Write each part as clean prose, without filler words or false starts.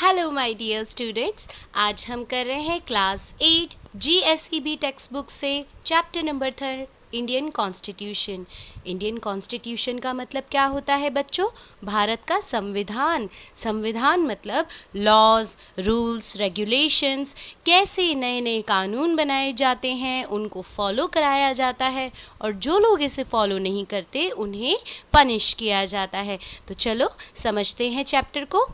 Hello my dear students, आज हम कर रहे हैं क्लास 8 GSEB टेक्स्ट बुक से chapter number 3 Indian constitution. Indian constitution का मतलब क्या होता है बच्चों? भारत का संविधान। संविधान मतलब लॉज, रूल्स, रेगुलेशंस, कैसे नए नए कानून बनाए जाते हैं, उनको फॉलो कराया जाता है और जो लोग इसे फॉलो नहीं करते उन्हें पनिश किया जाता है। तो चलो समझते हैं चैप्टर को।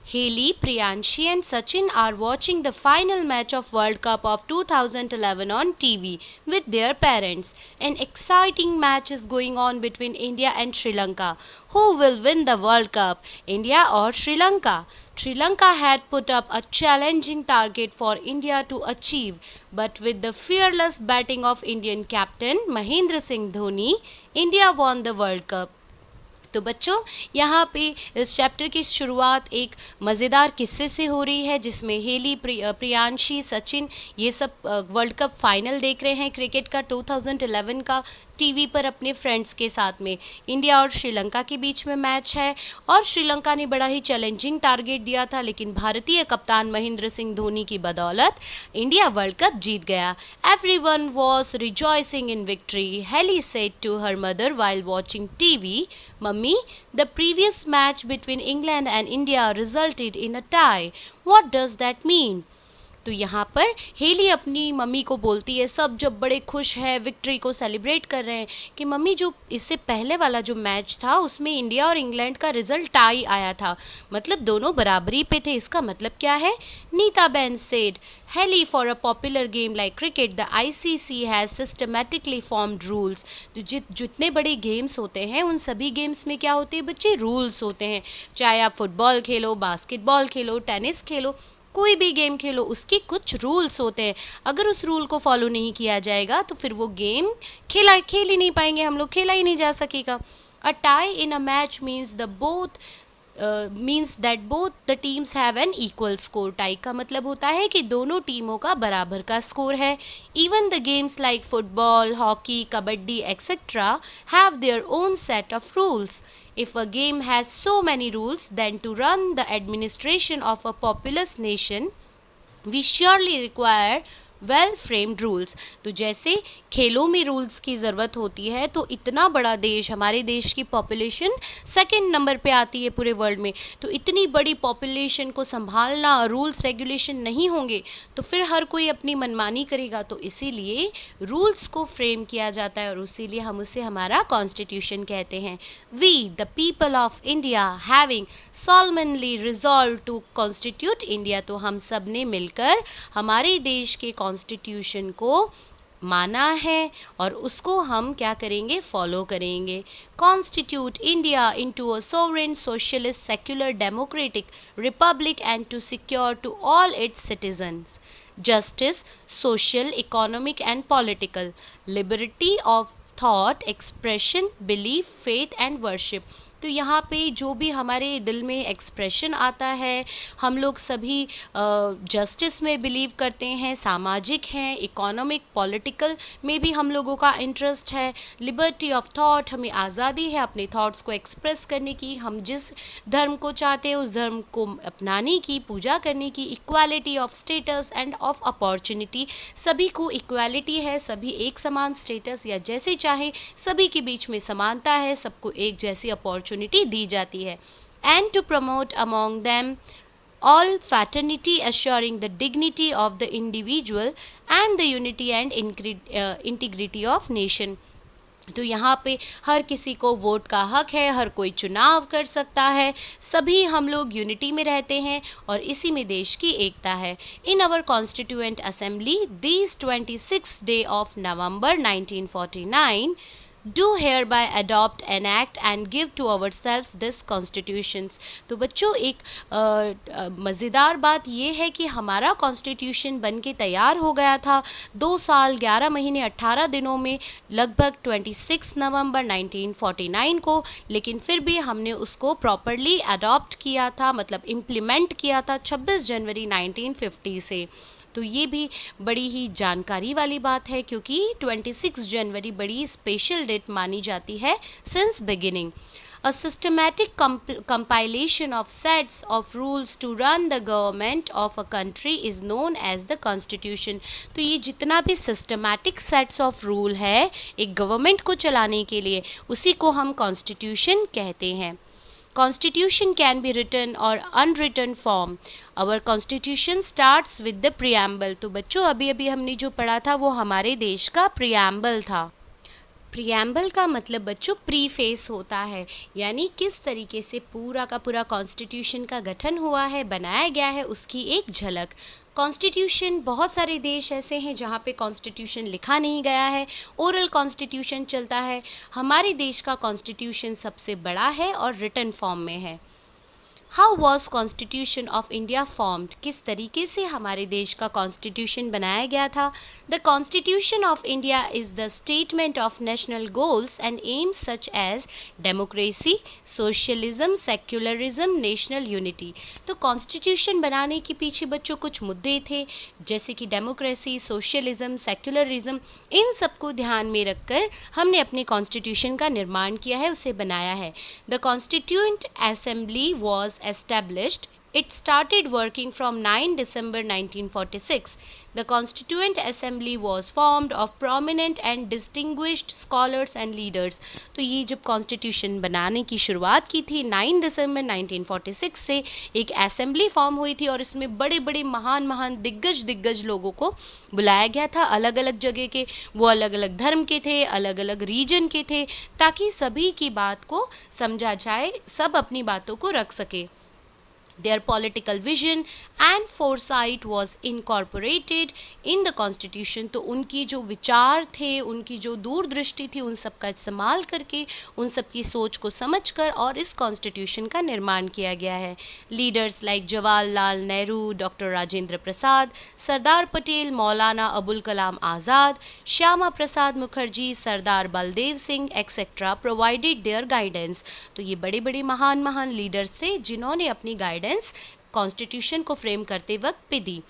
Haley, Priyanshi and Sachin are watching the final match of World Cup of 2011 on TV with their parents. An exciting match is going on between India and Sri Lanka. Who will win the World Cup, India or Sri Lanka? Sri Lanka had put up a challenging target for India to achieve, but with the fearless batting of Indian captain Mahendra Singh Dhoni, India won the World Cup. तो बच्चों यहाँ पे इस chapter की शुरुआत एक मज़ेदार किस्से से हो रही है जिसमें हेली, प्रियांशी, सचिन ये सब वर्ल्ड कप फाइनल देख रहे हैं क्रिकेट का 2011 का टीवी पर अपने फ्रेंड्स के साथ में। इंडिया और श्रीलंका के बीच में मैच है और श्रीलंका ने बड़ा ही चैलेंजिंग टारगेट दिया था, लेकिन भारतीय कप्तान महेंद्र सिंह धोनी की बदौलत इंडिया वर्ल्ड कप जीत गया। Everyone was rejoicing in victory. Heli said to her mother while watching TV, "Mummy, the previous match between England and India resulted in a tie. What does that mean?" तो यहाँ पर heli अपनी mummy को बोलती है, सब जब बड़े खुश है, विक्ट्री को सेलिब्रेट कर रहे हैं, कि मम्मी जो इससे पहले वाला जो मैच था उसमें इंडिया और इंग्लैंड का रिजल्ट टाई आया था, मतलब दोनों बराबरी पे थे। इसका मतलब क्या है? Nita ben said, "Heli, for a popular game like cricket, the ICC has systematically formed rules." जितने बड़े गेम्स होते हैं उन सभी गेम्स में क्या होते हैं बच्चे? रूल्स होते हैं। चाहे आप फुटबॉल खेलो, बास्केटबॉल खेलो, टेनिस खेलो, कोई भी गेम खेलो, उसके कुछ रूल्स होते हैं। अगर उस रूल को फॉलो नहीं किया जाएगा तो फिर वो गेम खेल ही नहीं पाएंगे हम लोग, खेला ही नहीं जा सकेगा। A tie in a match means that both the teams have an equal score. Tie का मतलब होता है कि दोनों टीमों का बराबर का स्कोर है। Even the games like football, hockey, kabaddi etcetera have their own set of rules. If a game has so many rules, then to run the administration of a populous nation, we surely require well framed rules. तो जैसे खेलों में rules की ज़रूरत होती है, तो इतना बड़ा देश, हमारे देश की पॉपुलेशन सेकंड नंबर पे आती है पूरे वर्ल्ड में, तो इतनी बड़ी पॉपुलेशन को संभालना, रूल्स रेगुलेशन नहीं होंगे तो फिर हर कोई अपनी मनमानी करेगा। तो इसीलिए रूल्स को फ्रेम किया जाता है और इसीलिए हम उसे हमारा कॉन्स्टिट्यूशन कहते हैं। We the people of India having solemnly resolved to constitute India, तो हम सब ने मिलकर हमारे देश के कॉन्स्टिट्यूशन को माना है और उसको हम क्या करेंगे? फॉलो करेंगे। Constitute India into a sovereign socialist secular democratic republic and to secure to all its citizens justice, social, economic and political, liberty of thought, expression, belief, faith and worship। तो यहाँ पे जो भी हमारे दिल में एक्सप्रेशन आता है, हम लोग सभी जस्टिस में बिलीव करते हैं, सामाजिक हैं, इकोनॉमिक, पॉलिटिकल में भी हम लोगों का इंटरेस्ट है, लिबर्टी ऑफ थॉट, हमें आज़ादी है अपने थॉट्स को एक्सप्रेस करने की, हम जिस धर्म को चाहते हैं उस धर्म को अपनाने की, पूजा करने की, equality of status end of opportunity, सभी को इक्वालिटी है, सभी एक समान स्टेटस या जैसे चाहे सभी के बीच में समानता है, सबको एक जैसी अपॉर्चुनिटी दी जाती है। And to promote among them all fraternity, assuring the dignity of the individual and the unity and integrity of nation। तो यहाँ पे हर किसी को वोट का हक है, हर कोई चुनाव कर सकता है, सभी हम लोग यूनिटी में रहते हैं और इसी में देश की एकता है। In our constituent assembly this 26 day of November 1949 do hereby adopt, enact and give to ourselves this constitutions। तो बच्चों एक मज़ेदार बात ये है कि हमारा कॉन्स्टिट्यूशन बन के तैयार हो गया था 2 साल 11 महीने 18 दिनों में, लगभग 26 नवंबर 1949 को, लेकिन फिर भी हमने उसको प्रॉपरली अडॉप्ट किया था, मतलब इम्प्लीमेंट किया था 26 जनवरी 1950 से। तो ये भी बड़ी ही जानकारी वाली बात है क्योंकि 26 जनवरी बड़ी स्पेशल डेट मानी जाती है since beginning. A systematic compilation of sets of rules to run the government of a country is known as the constitution. तो ये जितना भी systematic sets of rule है एक government को चलाने के लिए, उसी को हम constitution कहते हैं. Constitution can be written or unwritten form. Our constitution starts with the preamble. तो बच्चों अभी अभी हमने जो पढ़ा था वो हमारे देश का preamble था. प्रियम्बल का मतलब बच्चों प्रीफेस होता है, यानी किस तरीके से पूरा का पूरा कॉन्स्टिट्यूशन का गठन हुआ है, बनाया गया है, उसकी एक झलक. कॉन्स्टिट्यूशन, बहुत सारे देश ऐसे हैं जहाँ पे कॉन्स्टिट्यूशन लिखा नहीं गया है, ओरल कॉन्स्टिट्यूशन चलता है. हमारे देश का कॉन्स्टिट्यूशन सबसे बड़ा है और रिटन फॉर्म में है. How was constitution of India formed? किस तरीके से हमारे देश का कॉन्स्टिट्यूशन बनाया गया था? The constitution of India is the statement of national goals and aims such as democracy, socialism, secularism, national unity. तो कॉन्स्टिट्यूशन बनाने के पीछे बच्चों कुछ मुद्दे थे, जैसे कि डेमोक्रेसी, सोशलिज्म, सेक्युलरिज्म. इन सबको ध्यान में रखकर हमने अपने कॉन्स्टिट्यूशन का निर्माण किया है, उसे बनाया है. The constituent assembly was established. It started working from 9 December 1946. The Constituent Assembly was formed of prominent and distinguished scholars and leaders. तो ये जब कॉन्स्टिट्यूशन बनाने की शुरुआत की थी 9 दिसंबर 1946 से, एक असेंबली फॉर्म हुई थी और इसमें बड़े बड़े महान महान दिग्गज लोगों को बुलाया गया था, अलग अलग जगह के. वो अलग अलग धर्म के थे, अलग अलग रीजन के थे, ताकि सभी की बात को समझा जाए, सब अपनी बातों को रख सके. Their political vision and foresight was incorporated in the constitution. तो उनकी जो विचार थे, उनकी जो दूरदृष्टि थी, उन सब का इस्तेमाल करके, उन सब की सोच को समझकर और इस कॉन्स्टिट्यूशन का निर्माण किया गया है. Leaders like Jawaharlal Nehru, doctor Rajendra Prasad, Sardar Patel, Maulana Abul Kalam Azad, Shyama Prasad Mukherjee, Sardar Baldev Singh etcetera provided their guidance. तो ये बड़े बड़े महान महान लीडर्स थे जिन्होंने अपनी गाइडेंस कॉन्स्टिट्यूशन को फ्रेम करते वक्त पे दी.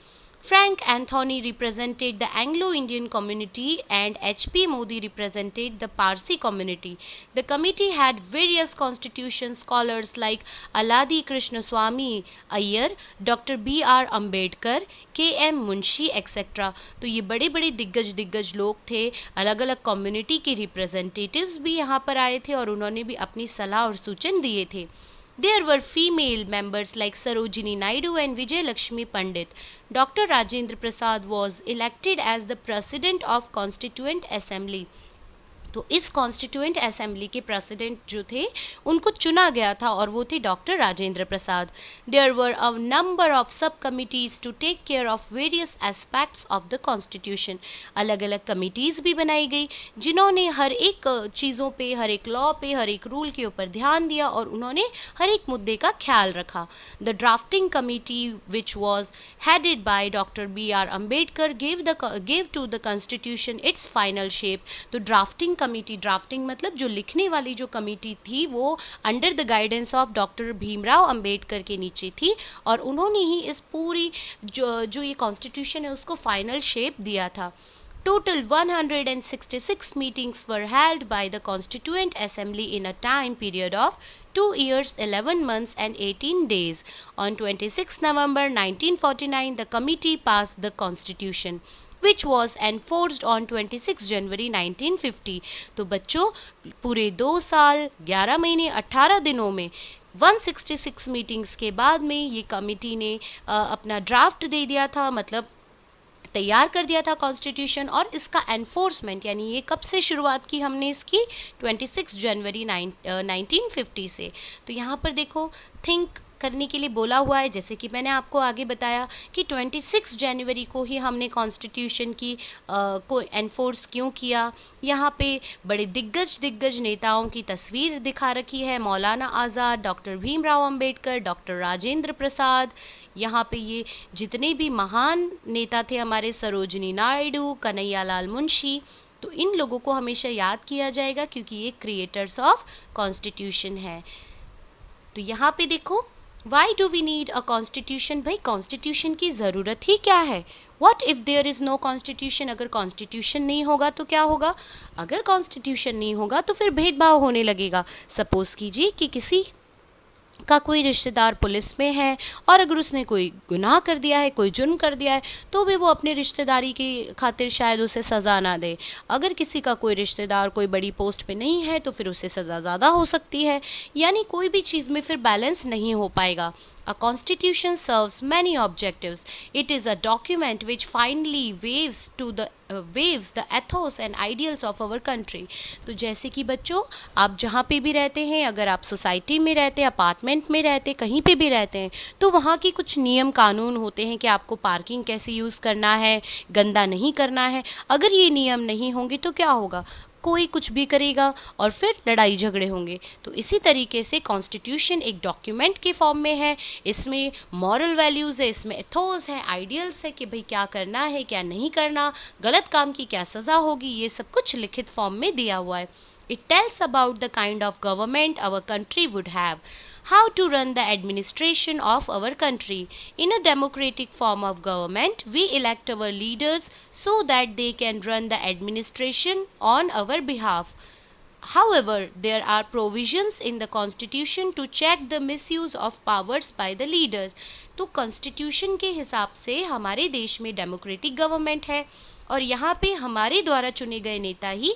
Frank Anthony represented the Anglo-Indian community and H.P. Modi represented the Parsi community. The committee had various constitution scholars like Aladi Krishnaswamy Iyer, Dr. B.R. Ambedkar, K.M. Munshi etc. तो ये बड़े बड़े दिग्गज लोग थे, अलग अलग कम्युनिटी के रिप्रेजेंटेटिव्स भी यहाँ पर आए थे और उन्होंने भी अपनी सलाह और सूचन दिए थे. There were female members like Sarojini Naidu and Vijay Lakshmi Pandit. Dr. Rajendra Prasad was elected as the president of Constituent Assembly. तो इस कॉन्स्टिट्यूएंट असेंबली के प्रेसिडेंट जो थे उनको चुना गया था और वो थे doctor Rajendra Prasad. There were a number of sub committees to take care of various aspects of the constitution. अलग अलग कमिटीज़ भी बनाई गई जिन्होंने हर एक चीज़ों पे, हर एक लॉ पे, हर एक रूल के ऊपर ध्यान दिया और उन्होंने हर एक मुद्दे का ख्याल रखा. The drafting committee which was headed by doctor B.R. Ambedkar gave to the constitution its final shape. तो ड्राफ्टिंग कमेटी, ड्राफ्टिंग मतलब जो लिखने वाली जो कमेटी थी वो under the guidance of doctor Bhimrao Ambedkar के नीचे थी और उन्होंने ही इस पूरी जो ये कॉन्स्टिट्यूशन है उसको फाइनल शेप दिया था. Total 166 meetings were held by the Constituent Assembly in a time period of 2 years, 11 months and 18 days. On 26 November 1949, the committee passed the Constitution, which was enforced on 26 January 1950. तो बच्चों पूरे 2 साल 11 महीने 18 दिनों में 166 meetings के बाद में ये कमिटी ने अपना ड्राफ्ट दे दिया था, मतलब तैयार कर दिया था कॉन्स्टिट्यूशन. और इसका एनफोर्समेंट यानी ये कब से शुरुआत की हमने इसकी 26 जनवरी 1950 से. तो यहाँ पर देखो थिंक करने के लिए बोला हुआ है, जैसे कि मैंने आपको आगे बताया कि 26 जनवरी को ही हमने कॉन्स्टिट्यूशन की को एनफोर्स क्यों किया. यहाँ पे बड़े दिग्गज नेताओं की तस्वीर दिखा रखी है, मौलाना आज़ाद, डॉक्टर भीमराव अंबेडकर, डॉक्टर राजेंद्र प्रसाद. यहाँ पे ये जितने भी महान नेता थे हमारे, सरोजनी नायडू, कन्हैयालाल मुंशी, तो इन लोगों को हमेशा याद किया जाएगा क्योंकि ये क्रिएटर्स ऑफ कॉन्स्टिट्यूशन है. तो यहाँ पे देखो why do we need a constitution? भाई कॉन्स्टिट्यूशन की ज़रूरत ही क्या है? What if there is no constitution? अगर कॉन्स्टिट्यूशन नहीं होगा तो क्या होगा? अगर कॉन्स्टिट्यूशन नहीं होगा तो फिर भेदभाव होने लगेगा। सपोज़ कीजिए कि किसी का कोई रिश्तेदार पुलिस में है और अगर उसने कोई गुनाह कर दिया है, कोई जुर्म कर दिया है, तो भी वो अपने रिश्तेदारी की खातिर शायद उसे सज़ा ना दे। अगर किसी का कोई रिश्तेदार कोई बड़ी पोस्ट पे नहीं है तो फिर उसे सज़ा ज़्यादा हो सकती है। यानी कोई भी चीज़ में फिर बैलेंस नहीं हो पाएगा। A constitution serves many objectives. It is a document which finally waves the ethos and ideals of our country. तो जैसे कि बच्चों, आप जहाँ पे भी रहते हैं, अगर आप सोसाइटी में रहते हैं, अपार्टमेंट में रहते हैं, कहीं पे भी रहते हैं, तो वहाँ की कुछ नियम कानून होते हैं कि आपको पार्किंग कैसे यूज़ करना है, गंदा नहीं करना है। अगर ये नियम नहीं होंगे तो क्या होगा? कोई कुछ भी करेगा और फिर लड़ाई झगड़े होंगे। तो इसी तरीके से कॉन्स्टिट्यूशन एक डॉक्यूमेंट के फॉर्म में है। इसमें मॉरल वैल्यूज़ है, इसमें एथोस है, आइडियल्स है कि भाई क्या करना है, क्या नहीं करना, गलत काम की क्या सज़ा होगी, ये सब कुछ लिखित फॉर्म में दिया हुआ है। It tells about the kind of government our country would have, how to run the administration of our country. In a democratic form of government, we elect our leaders so that they can run the administration on our behalf. However, there are provisions in the constitution to check the misuse of powers by the leaders. तो constitution के हिसाब से हमारे देश में democratic government है और यहाँ पे हमारे द्वारा चुने गए नेता ही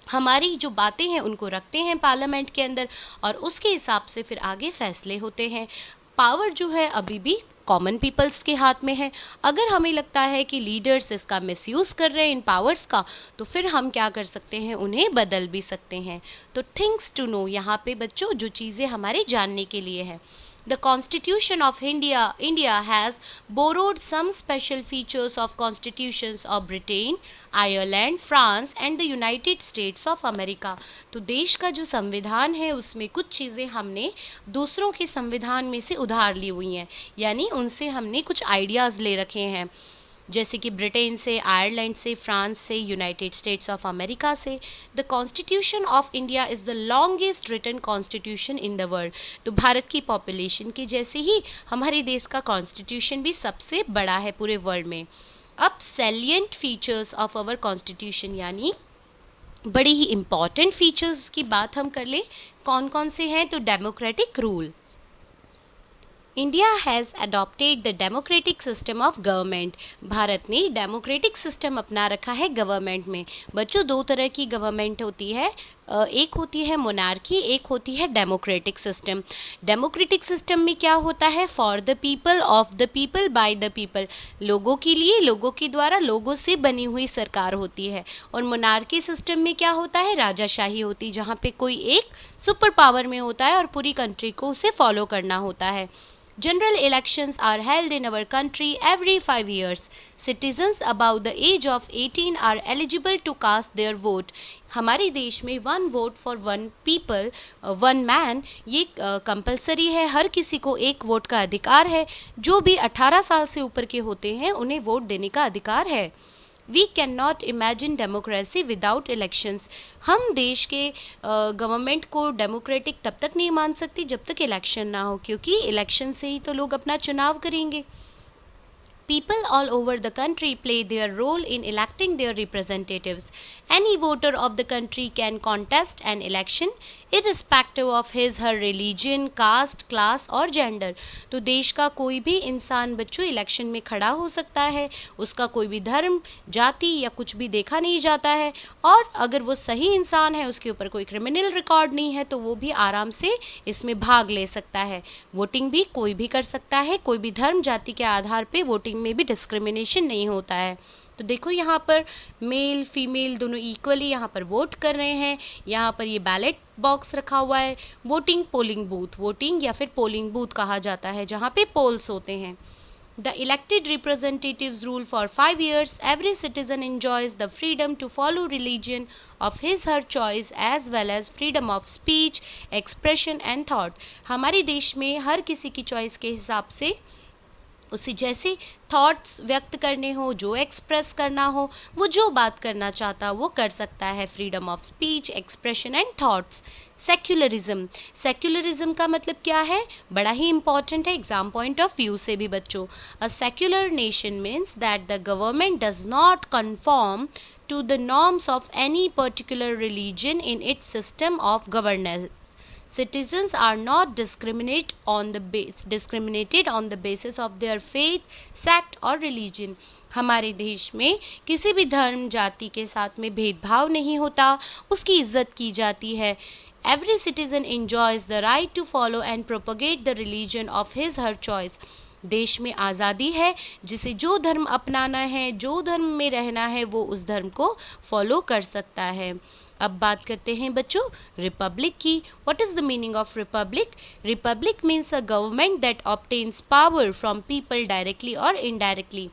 हमारी जो बातें हैं उनको रखते हैं पार्लियामेंट के अंदर और उसके हिसाब से फिर आगे फैसले होते हैं। पावर जो है अभी भी कॉमन पीपल्स के हाथ में है। अगर हमें लगता है कि लीडर्स इसका मिसयूज़ कर रहे हैं इन पावर्स का, तो फिर हम क्या कर सकते हैं? उन्हें बदल भी सकते हैं। तो थिंग्स टू नो, यहाँ पे बच्चों जो चीज़ें हमारे जानने के लिए है। The Constitution of India has borrowed some special features of constitutions of Britain, Ireland, France and the United States of America. तो देश का जो संविधान है उसमें कुछ चीज़ें हमने दूसरों के संविधान में से उधार ली हुई हैं, यानी उनसे हमने कुछ आइडियाज़ ले रखे हैं, जैसे कि ब्रिटेन से, आयरलैंड से, फ्रांस से, यूनाइटेड स्टेट्स ऑफ अमेरिका से। The constitution of India is the longest written constitution in the world. तो भारत की पॉपुलेशन के जैसे ही हमारे देश का कॉन्स्टिट्यूशन भी सबसे बड़ा है पूरे वर्ल्ड में। अब salient features of our constitution, यानी बड़े ही इम्पॉर्टेंट फीचर्स की बात हम कर लें, कौन कौन से हैं? तो democratic rule. India has adopted the democratic system of government. Bharat ने डेमोक्रेटिक सिस्टम अपना रखा है गवर्नमेंट में। बच्चों, दो तरह की गवर्नमेंट होती है, एक होती है मोनार्की, एक होती है डेमोक्रेटिक सिस्टम। डेमोक्रेटिक सिस्टम में क्या होता है? For the people, of the people, by the people. लोगों के लिए, लोगों के द्वारा, लोगों से बनी हुई सरकार होती है। और मोनार्की सिस्टम में क्या होता है? राजाशाही होती है, जहाँ पे कोई एक सुपर पावर में होता है और पूरी कंट्री को उसे फॉलो करना होता है। General elections are held in our country every 5 years. Citizens above the age of 18 are eligible to cast their vote. हमारे देश में 1 vote for 1 people, 1 man, ये कंपलसरी है। हर किसी को एक वोट का अधिकार है। जो भी 18 साल से ऊपर के होते हैं उन्हें वोट देने का अधिकार है। We can not imagine democracy without elections. हम देश के गवर्नमेंट को डेमोक्रेटिक तब तक नहीं मान सकती जब तक इलेक्शन ना हो, क्योंकि इलेक्शन से ही तो लोग अपना चुनाव करेंगे। People all over the country play their role in electing their representatives. Any voter of the country can contest an election irrespective of his her religion, caste, class और gender. तो देश का कोई भी इंसान बच्चों इलेक्शन में खड़ा हो सकता है। उसका कोई भी धर्म, जाति या कुछ भी देखा नहीं जाता है और अगर वो सही इंसान है, उसके ऊपर कोई क्रिमिनल रिकॉर्ड नहीं है, तो वो भी आराम से इसमें भाग ले सकता है। वोटिंग भी कोई भी कर सकता है। कोई भी धर्म, जाति के आधार पे वोटिंग में भी डिस्क्रिमिनेशन नहीं होता है। तो देखो यहाँ पर मेल फीमेल दोनों इक्वली यहाँ पर वोट कर रहे हैं। यहाँ पर ये बैलेट बॉक्स रखा हुआ है। वोटिंग पोलिंग बूथ, वोटिंग या फिर पोलिंग बूथ कहा जाता है, जहाँ पे पोल्स होते हैं। The elected representatives rule for 5 years. Every citizen enjoys the freedom to follow religion of his her choice as well as freedom of speech, expression and thought. हमारे देश में हर किसी की चॉइस के हिसाब से उसे जैसे थॉट्स व्यक्त करने हो, जो एक्सप्रेस करना हो, वो जो बात करना चाहता वो कर सकता है। Freedom of speech, expression and thoughts. Secularism, secularism का मतलब क्या है, बड़ा ही इंपॉर्टेंट है एग्जाम पॉइंट ऑफ व्यू से भी बच्चों। A secular nation means that the government does not conform to the norms of any particular religion in its system of governance. Citizens are not discriminated on the basis of their faith, sect or religion. हमारे देश में किसी भी धर्म जाति के साथ में भेदभाव नहीं होता, उसकी इज्जत की जाती है। Every citizen enjoys the right to follow and propagate the religion of his her choice. देश में आज़ादी है, जिसे जो धर्म अपनाना है, जो धर्म में रहना है, वो उस धर्म को फॉलो कर सकता है। अब बात करते हैं बच्चों रिपब्लिक की। What is the meaning of Republic? Republic means a government that obtains power from people directly और इनडायरेक्टली।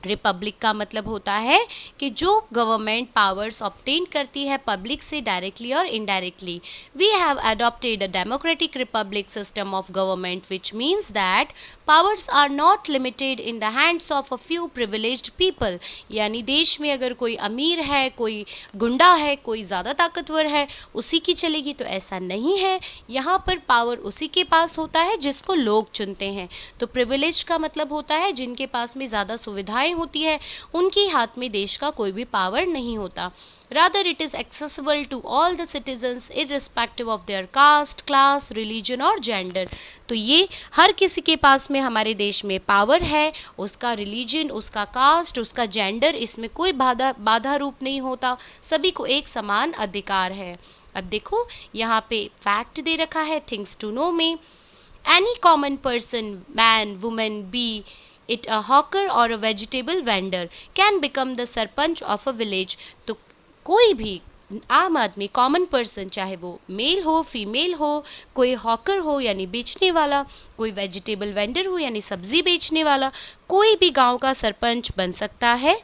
रिपब्लिक का मतलब होता है कि जो गवर्नमेंट पावर्स ऑब्टेन करती है पब्लिक से डायरेक्टली और indirectly. We have adopted a democratic republic system of government which means that powers are not limited in the hands of a few privileged people. यानी देश में अगर कोई अमीर है, कोई गुंडा है, कोई ज़्यादा ताकतवर है, उसी की चलेगी, तो ऐसा नहीं है। यहाँ पर पावर उसी के पास होता है जिसको लोग चुनते हैं। तो प्रिविलेज का मतलब होता है जिनके पास में ज़्यादा सुविधाएं होती है, उनके हाथ में देश का कोई भी पावर नहीं होता। Rather, it is accessible to all the citizens irrespective of their caste, class, religion और gender. तो ये हर किसी के पास में हमारे देश में पावर है, उसका रिलीजन, उसका कास्ट, उसका जेंडर, इसमें कोई बाधा रूप नहीं होता, सभी को एक समान अधिकार है। अब देखो यहाँ पे फैक्ट दे रखा है थिंग्स टू नो में। Any common person, man, woman, be it a hawker or a vegetable vendor, can become the sarpanch of a village. तो कोई भी आम आदमी, कॉमन पर्सन, चाहे वो मेल हो, फीमेल हो, कोई हॉकर हो यानी बेचने वाला, कोई वेजिटेबल वेंडर हो यानी सब्जी बेचने वाला, कोई भी गांव का सरपंच बन सकता है,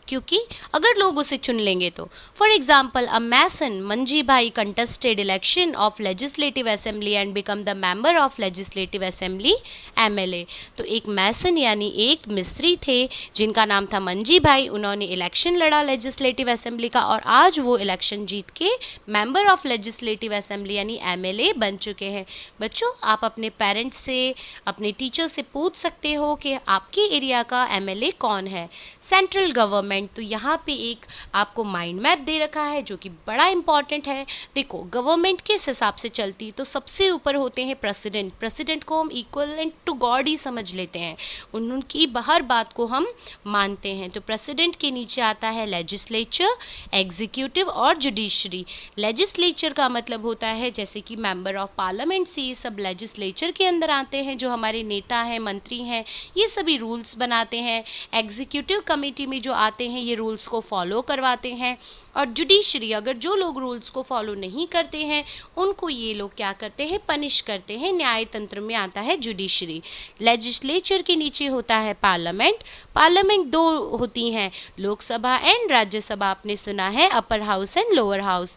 क्योंकि अगर लोग उसे चुन लेंगे तो। फॉर एग्जाम्पल अ मैसन मंजी भाई contested election of legislative assembly and become the member of legislative assembly MLA. तो एक मैसन यानी एक मिस्त्री थे जिनका नाम था मंजी भाई, उन्होंने इलेक्शन लड़ा लेजिस्लेटिव असेंबली का और आज वो इलेक्शन जीत के मेंबर ऑफ लेजिस्लेटिव असेंबली यानी एमएलए बन चुके हैं। बच्चों आप अपने पेरेंट्स से, अपने टीचर से पूछ सकते हो कि आपके एरिया का एमएलए कौन है। सेंट्रल गवर्नमेंट, तो यहाँ पे एक आपको माइंड मैप दे रखा है जो कि बड़ा इंपॉर्टेंट है। देखो गवर्नमेंट किस हिसाब से चलती, तो सबसे ऊपर होते हैं प्रेसिडेंट। प्रेसिडेंट को हम इक्वलेंट टू गॉड ही समझ लेते हैं, उनकी हर बात को हम मानते हैं। तो प्रेसिडेंट के नीचे आता है लेजिस्लेचर, एग्जीक्यूटिव और जुडिशरी। लेजिस्लेचर का मतलब होता है जैसे कि मेंबर ऑफ पार्लियामेंट से, ये सब लेजिस्लेचर के अंदर आते हैं, जो हमारे नेता हैं, मंत्री हैं, ये सभी रूल्स बनाते हैं। एग्जीक्यूटिव कमेटी में जो आते हैं ये रूल्स को फॉलो करवाते हैं। और जुडिशरी, अगर जो लोग रूल्स को फॉलो नहीं करते हैं उनको ये लोग क्या करते हैं, पनिश करते हैं। न्याय तंत्र में आता है जुडिशरी। लेजिस्लेचर के नीचे होता है पार्लियामेंट। पार्लियामेंट दो होती हैं, लोकसभा एंड राज्यसभा, आपने सुना है, upper house and lower house.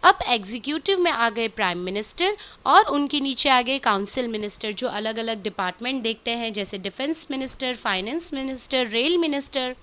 अब एग्जीक्यूटिव में आ गए प्राइम मिनिस्टर और उनके नीचे आ गए काउंसिल मिनिस्टर, जो अलग अलग डिपार्टमेंट देखते हैं, जैसे defence minister, finance minister, rail minister.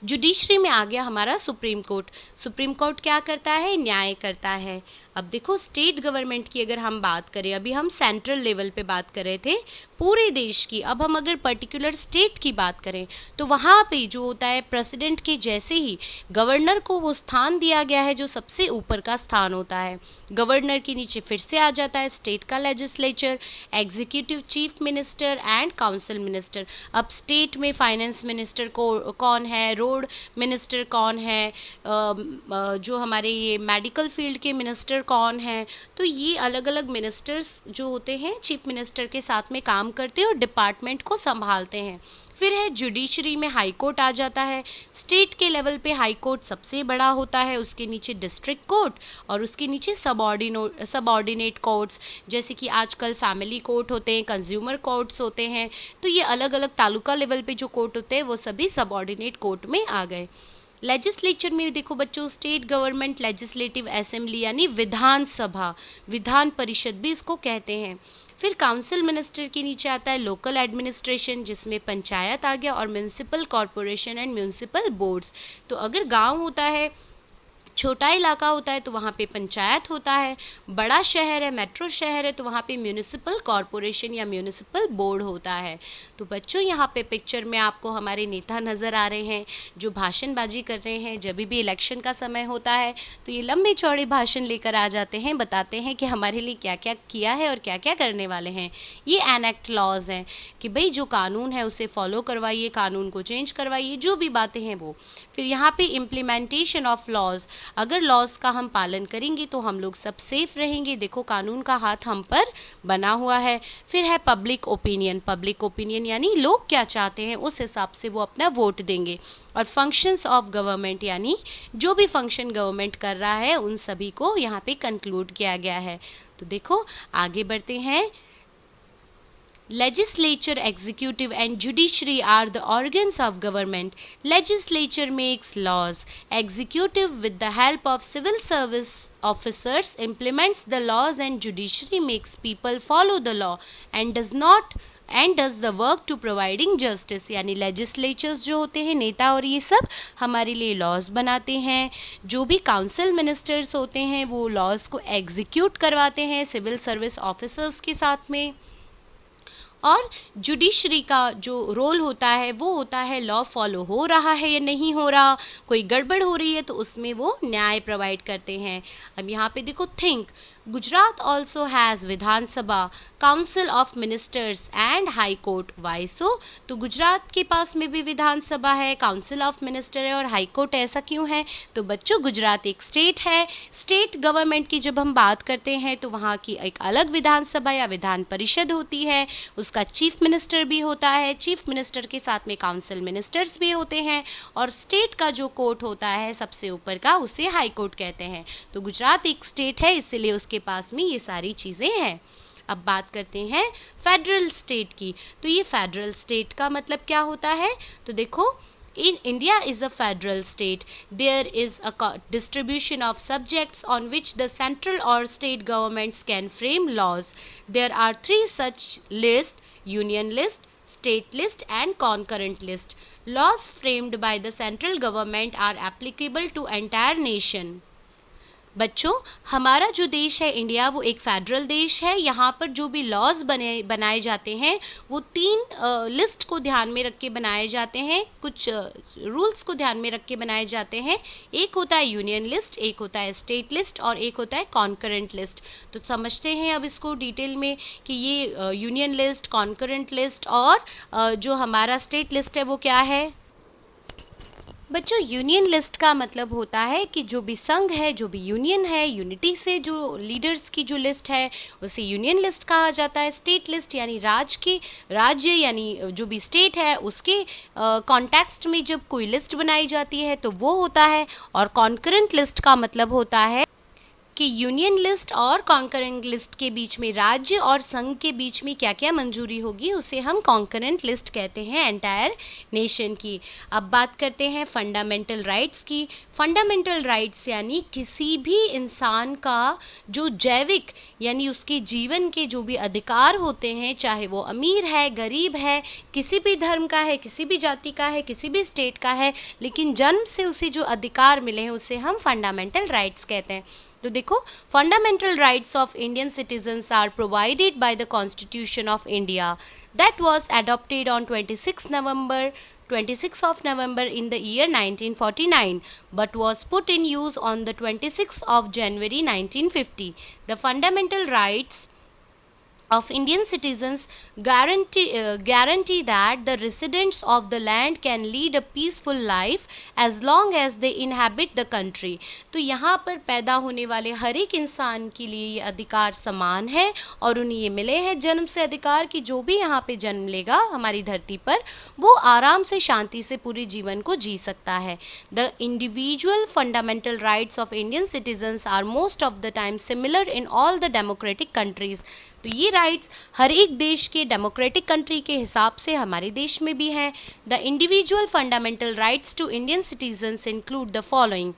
Judiciary में आ गया हमारा सुप्रीम कोर्ट। सुप्रीम कोर्ट क्या करता है, न्याय करता है। अब देखो स्टेट गवर्नमेंट की अगर हम बात करें, अभी हम सेंट्रल लेवल पे बात कर रहे थे पूरे देश की, अब हम अगर पर्टिकुलर स्टेट की बात करें तो वहाँ पे जो होता है प्रेसिडेंट के जैसे ही गवर्नर को वो स्थान दिया गया है जो सबसे ऊपर का स्थान होता है। गवर्नर के नीचे फिर से आ जाता है स्टेट का legislature, executive, chief minister and council minister. अब स्टेट में फाइनेंस मिनिस्टर को कौन है, रोड मिनिस्टर कौन है, जो हमारे ये मेडिकल फील्ड के मिनिस्टर कौन है, तो ये अलग अलग मिनिस्टर्स जो होते हैं चीफ मिनिस्टर के साथ में काम करते हैं और डिपार्टमेंट को संभालते हैं। फिर है जुडिशरी में हाई कोर्ट आ जाता है। स्टेट के लेवल पे हाई कोर्ट सबसे बड़ा होता है, उसके नीचे डिस्ट्रिक्ट कोर्ट और उसके नीचे सबऑर्डिनेट कोर्ट्स, जैसे कि आजकल फैमिली कोर्ट होते हैं, कंज्यूमर कोर्ट्स होते हैं। तो ये अलग अलग तालुका लेवल पे जो कोर्ट होते हैं वो सभी सबऑर्डिनेट कोर्ट में आ गए। लेजिस्लेचर में देखो बच्चों, स्टेट गवर्नमेंट लेजिस्लेटिव असेंबली यानी विधान सभा, विधान परिषद भी इसको कहते हैं। फिर काउंसिल मिनिस्टर के नीचे आता है लोकल एडमिनिस्ट्रेशन, जिसमें पंचायत आ गया, और municipal corporation and municipal boards. तो अगर गांव होता है, छोटा इलाका होता है, तो वहाँ पे पंचायत होता है। बड़ा शहर है, मेट्रो शहर है, तो वहाँ पे म्यूनिसिपल कॉरपोरेशन या म्यूनिसिपल बोर्ड होता है। तो बच्चों यहाँ पे पिक्चर में आपको हमारे नेता नज़र आ रहे हैं जो भाषणबाजी कर रहे हैं। जब भी इलेक्शन का समय होता है तो ये लंबे चौड़े भाषण लेकर आ जाते हैं, बताते हैं कि हमारे लिए क्या क्या किया है और क्या क्या करने वाले हैं। ये एनेक्ट लॉज हैं कि भाई जो कानून है उसे फॉलो करवाइए, कानून को चेंज करवाइए, जो भी बातें हैं वो। फिर यहाँ पे इम्प्लीमेंटेशन ऑफ लॉज, अगर लॉज का हम पालन करेंगे तो हम लोग सब सेफ रहेंगे। देखो कानून का हाथ हम पर बना हुआ है। फिर है पब्लिक ओपिनियन, पब्लिक ओपिनियन यानी लोग क्या चाहते हैं उस हिसाब से वो अपना वोट देंगे। और फंक्शंस ऑफ गवर्नमेंट यानी जो भी फंक्शन गवर्नमेंट कर रहा है उन सभी को यहाँ पे कंक्लूड किया गया है। तो देखो आगे बढ़ते हैं। Legislature, executive and judiciary are the organs of government. Legislature makes laws. Executive, with the help of civil service officers, implements the laws, and judiciary makes people follow the law and does the work to providing justice. यानी legislatures जो होते हैं, नेता और ये सब हमारे लिए laws बनाते हैं। जो भी काउंसिल मिनिस्टर्स होते हैं वो laws को एग्जीक्यूट करवाते हैं सिविल सर्विस ऑफिसर्स के साथ में। और जुडिशरी का जो रोल होता है वो होता है लॉ फॉलो हो रहा है या नहीं हो रहा, कोई गड़बड़ हो रही है तो उसमें वो न्याय प्रोवाइड करते हैं। अब यहाँ पे देखो think, Gujarat also has Vidhan Sabha, council of ministers and high court. Why so? तो गुजरात के पास में भी विधानसभा है, काउंसिल ऑफ मिनिस्टर है और हाई कोर्ट। ऐसा क्यों है? तो बच्चों गुजरात एक स्टेट है। स्टेट गवर्नमेंट की जब हम बात करते हैं तो वहाँ की एक अलग विधानसभा या विधान परिषद होती है, उसका चीफ मिनिस्टर भी होता है, चीफ मिनिस्टर के साथ में काउंसिल मिनिस्टर्स भी होते हैं, और स्टेट का जो कोर्ट होता है सबसे ऊपर का उसे हाई कोर्ट कहते हैं। तो गुजरात एक स्टेट है इसलिए उसके पास में ये सारी चीजें हैं। अब बात करते हैं फेडरल स्टेट की। तो ये फेडरल स्टेट का मतलब क्या होता है? तो देखो in India is a federal state. There is a distribution of subjects on which the central or state governments can frame laws. There are three such lists: union list, state list and concurrent list. Laws framed by the central government are applicable to entire nation. बच्चों हमारा जो देश है India वो एक federal देश है। यहाँ पर जो भी लॉज बनाए जाते हैं वो तीन लिस्ट को ध्यान में रख के बनाए जाते हैं, कुछ रूल्स को ध्यान में रख के बनाए जाते हैं। एक होता है यूनियन लिस्ट, एक होता है स्टेट लिस्ट और एक होता है कॉन्करेंट लिस्ट। तो समझते हैं अब इसको डिटेल में कि ये यूनियन लिस्ट, कॉन्करेंट लिस्ट और जो हमारा स्टेट लिस्ट है वो क्या है। बच्चों यूनियन लिस्ट का मतलब होता है कि जो भी संघ है, जो भी यूनियन है, यूनिटी से जो लीडर्स की जो लिस्ट है उसे यूनियन लिस्ट कहा जाता है। स्टेट लिस्ट यानी राज्य यानी जो भी स्टेट है उसके कॉन्टेक्स्ट में जब कोई लिस्ट बनाई जाती है तो वो होता है। और कॉन्करेंट लिस्ट का मतलब होता है कि यूनियन लिस्ट और कॉन्करेंट लिस्ट के बीच में, राज्य और संघ के बीच में क्या क्या मंजूरी होगी उसे हम कॉन्करेंट लिस्ट कहते हैं एंटायर नेशन की। अब बात करते हैं फंडामेंटल राइट्स की। फंडामेंटल राइट्स यानी किसी भी इंसान का जो जैविक यानी उसके जीवन के जो भी अधिकार होते हैं, चाहे वो अमीर है, गरीब है, किसी भी धर्म का है, किसी भी जाति का है, किसी भी स्टेट का है, लेकिन जन्म से उसे जो अधिकार मिले हैं उसे हम फंडामेंटल राइट्स कहते हैं। तो देखो fundamental rights of Indian citizens are provided by the constitution of India that was adopted on 26 of November in the year 1949 but was put in use on the 26th of January 1950. The fundamental rights of Indian citizens guarantee that the residents of the land can lead a peaceful life as long as they inhabit the country. तो यहाँ पर पैदा होने वाले हर एक इंसान के लिए ये अधिकार समान है और उन्हें ये मिले हैं जन्म से अधिकार कि जो भी यहाँ पे जन्म लेगा हमारी धरती पर वो आराम से शांति से पूरे जीवन को जी सकता है। The individual fundamental rights of Indian citizens are most of the time similar in all the democratic countries. तो ये राइट्स हर एक देश के डेमोक्रेटिक कंट्री के हिसाब से हमारे देश में भी हैं। The individual fundamental rights to Indian citizens include the following: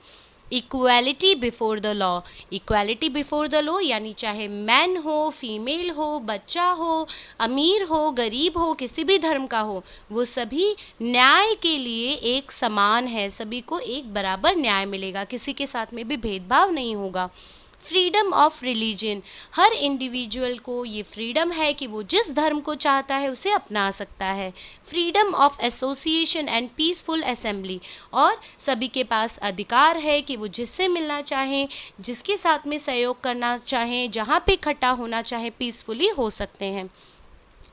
equality before the law. Equality before the law यानी चाहे मैन हो, फीमेल हो, बच्चा हो, अमीर हो, गरीब हो, किसी भी धर्म का हो, वो सभी न्याय के लिए एक समान है, सभी को एक बराबर न्याय मिलेगा, किसी के साथ में भी भेदभाव नहीं होगा। Freedom of religion, her individual को ये फ्रीडम है कि वो जिस धर्म को चाहता है उसे अपना सकता है। Freedom of association and peaceful assembly, और सभी के पास अधिकार है कि वो जिससे मिलना चाहें, जिसके साथ में सहयोग करना चाहें, जहाँ पे इकट्ठा होना चाहें, पीसफुली हो सकते हैं।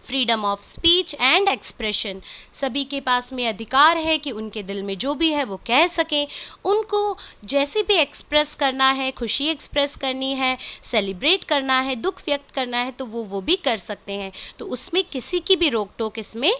Freedom of speech and expression, सभी के पास में अधिकार है कि उनके दिल में जो भी है वो कह सकें, उनको जैसे भी एक्सप्रेस करना है, खुशी एक्सप्रेस करनी है, सेलिब्रेट करना है, दुख व्यक्त करना है, तो वो भी कर सकते हैं, तो उसमें किसी की भी रोक टोक इसमें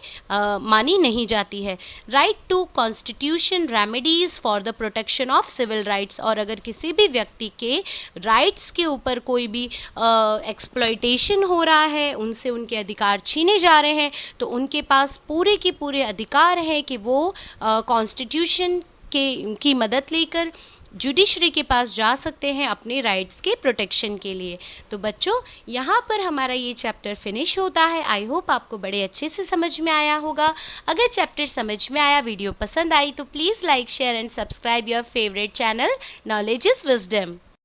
मानी नहीं जाती है। Right to constitution remedies for the protection of civil rights, और अगर किसी भी व्यक्ति के राइट्स के ऊपर कोई भी एक्सप्लॉयटेशन हो रहा है, उनसे उनके अधिकार छीने जा रहे हैं, तो उनके पास पूरे के पूरे अधिकार है कि वो कॉन्स्टिट्यूशन की मदद लेकर जुडिशरी के पास जा सकते हैं अपने राइट्स के प्रोटेक्शन के लिए। तो बच्चों, यहाँ पर हमारा ये चैप्टर फिनिश होता है। आई होप आपको बड़े अच्छे से समझ में आया होगा। अगर चैप्टर समझ में आया, वीडियो पसंद आई, तो please like, share and subscribe your favourite channel knowledge is wisdom.